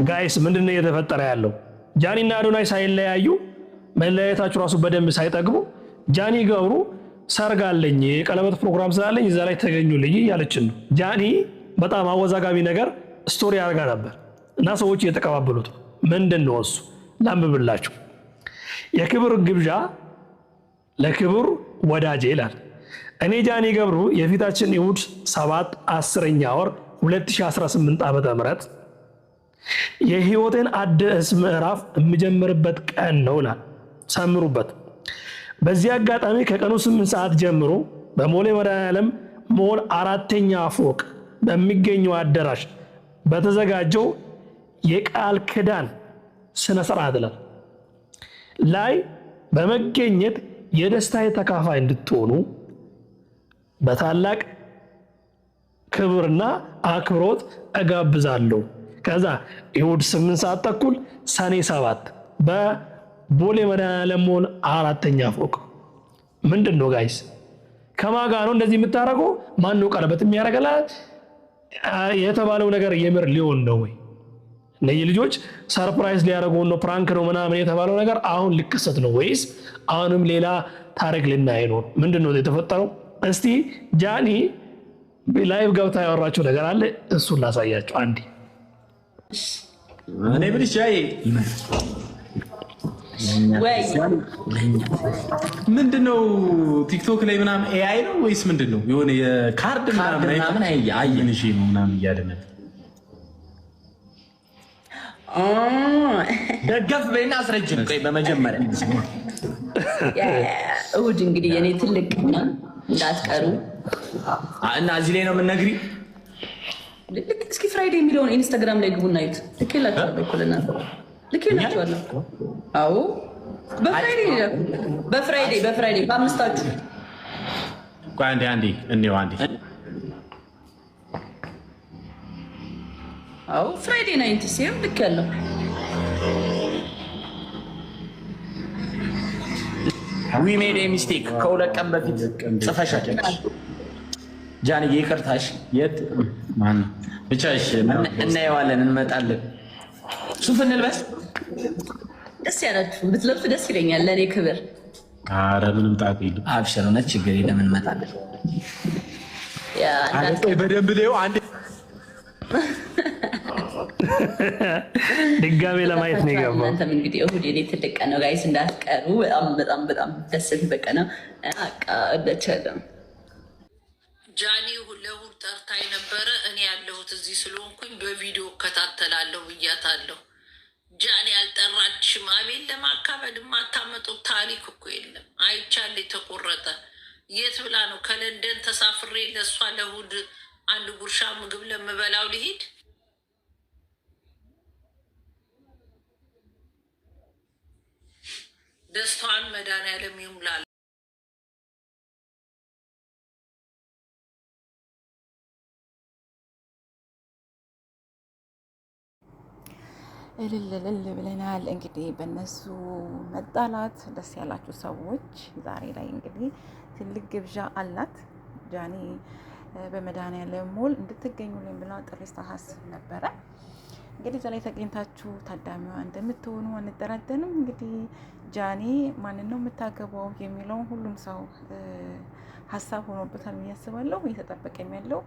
ጋይስ ምንድነው እየተፈጠረ ያለው? ጃኒና አዶናይ ሳይለያዩ መለያየታችሁ ራሱ በደንብ ሳይጠግቡ ጃኒ ገብሩ ሰርግ አለኝ የቀለበት ፕሮግራም ስላለኝ እዛ ላይ ተገኙልኝ እያለችን ነው። ጃኒ በጣም አወዛጋቢ ነገር ስቶሪ አድርጋ ነበር እና ሰዎች እየተቀባበሉት ነው። ምንድን ነው እሱ? ላንብብላችሁ። የክብር ግብዣ ለክብር ወዳጄ ይላል። እኔ ጃኒ ገብሩ የፊታችን እሑድ 7/10ኛ ወር 2018 ዓ.ም የህይወቴን አዲስ ምዕራፍ የምጀምርበት ቀን ነው ይላል። ሰምሩበት። በዚህ አጋጣሚ ከቀኑ 8 ሰዓት ጀምሮ በቦሌ መድኃኔዓለም ሞል 4ኛ ፎቅ በሚገኘው አዳራሽ በተዘጋጀው የቃል ኪዳን ስነ ስርዓት ላይ በመገኘት የደስታዬ ተካፋይ እንድትሆኑ በታላቅ ክብርና አክብሮት እጋብዛለሁ። ከዛ እሑድ 8 ሰዓት ተኩል ሰኔ 7 በቦሌ መድኃኔዓለም ሞል 4ኛ ፎቅ። ምንድን ነው ጋይስ? ከማጋ ነው እንደዚህ የምታረገው? ማን ነው ቀለበት የሚያረጋላት? የተባለው ነገር የምር ሊሆን ነው ወይ? እነዚህ ልጆች ሰርፕራይዝ ሊያረጉ ነው፣ ፕራንክ ነው ምናምን የተባለው ነገር አሁን ሊከሰት ነው ወይስ አሁንም ሌላ ታሪክ ልናይ ነው? ምንድን ነው የተፈጠረው? እስቲ ጃኒ ላይቭ ገብታ ያወራቸው ነገር አለ፣ እሱን ላሳያቸው አንዴ። እኔ ብልሽ ጃይ ምንድነው ቲክቶክ ላይ ምናምን ኤአይ ነው ወይስ ምንድነው? የሆነ የካርድ ምናምን አየንሽ ነው ምናምን እያደነ ደገፍ በይና አስረጅን። ቆይ በመጀመሪያ እሑድ እንግዲህ የኔ ትልቅ እንዳትቀሩ እና እዚህ ላይ ነው የምንነግሪ። እስኪ ፍራይዴ የሚለውን ኢንስታግራም ላይ ግቡና እዩት። ልኬላችኋለሁ እኮ ለእናንተ ልኬላችኋለሁ። አዎ በፍራይዴ በአምስታችሁ። ቆይ አንዴ እንየው አንዴ። አዎ ፍራይዴ ናይንት ሲም ልክ ያለው ዊ ሜድ ኤ ሚስቴክ ከሁለት ቀን በፊት ጽፈሻል። ጃንዬ ይቅርታሽ። የት ማን ብቻሽ እናየዋለን፣ እንመጣለን። ሱፍ እንልበስ። ደስ ያላችሁ ብትለብሱ ደስ ይለኛል፣ ለእኔ ክብር። ኧረ ምንም ጣጣ የለም። አብሽር፣ እውነት ችግር የለም፣ እንመጣለን። በደንብ ላዩ አንዴ ድጋሜ ለማየት ነው የገባው። እናንተም እንግዲህ እሑድ የኔ ትልቅ ቀን ነው ጋይስ፣ እንዳትቀሩ። በጣም ደስ የሚል ቀን ነው። አቃደቸለም ጃኒ ለእሑድ ጠርታኝ ነበረ። እኔ ያለሁት እዚህ ስለሆንኩኝ በቪዲዮ እከታተላለሁ ብያታለሁ። ጃኒ ያልጠራችም። አቤል ለማካበድ የማታመጡት ታሪክ እኮ የለም። አይቻል የተቆረጠ የት ብላ ነው ከለንደን ተሳፍሬ ለእሷ ለእሑድ አንድ ጉርሻ ምግብ ለምበላው ልሂድ? ደስታዋን መድኃኒዓለም ይሙላል። እልል ብለናል። እንግዲህ በእነሱ መጣላት ደስ ያላችሁ ሰዎች ዛሬ ላይ እንግዲህ ትልቅ ግብዣ አላት። ጃኒ በመድኃኒዓለም ሞል እንድትገኙልኝ ብላ ጥሪ ስታሳስብ ነበረ። እንግዲህ እዛ ላይ ተገኝታችሁ ታዳሚዋ እንደምትሆኑ አንጠራጠርም። እንግዲህ ጃኒ ማንን ነው የምታገባው የሚለውን ሁሉም ሰው ሀሳብ ሆኖበታል ብዬ አስባለሁ። እየተጠበቀም ያለው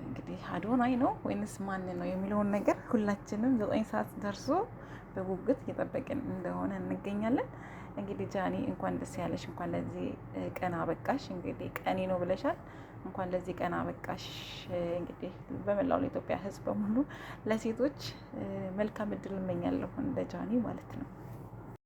እንግዲህ አዶናይ ነው ወይንስ ማን ነው የሚለውን ነገር ሁላችንም 9 ሰዓት ደርሶ በጉጉት እየጠበቅን እንደሆነ እንገኛለን። እንግዲህ ጃኒ እንኳን ደስ ያለሽ፣ እንኳን ለዚህ ቀን አበቃሽ። እንግዲህ ቀኔ ነው ብለሻል። እንኳን ለዚህ ቀን አበቃሽ። እንግዲህ በመላው ለኢትዮጵያ ሕዝብ በሙሉ ለሴቶች መልካም እድል እመኛለሁ እንደ ጃኒ ማለት ነው።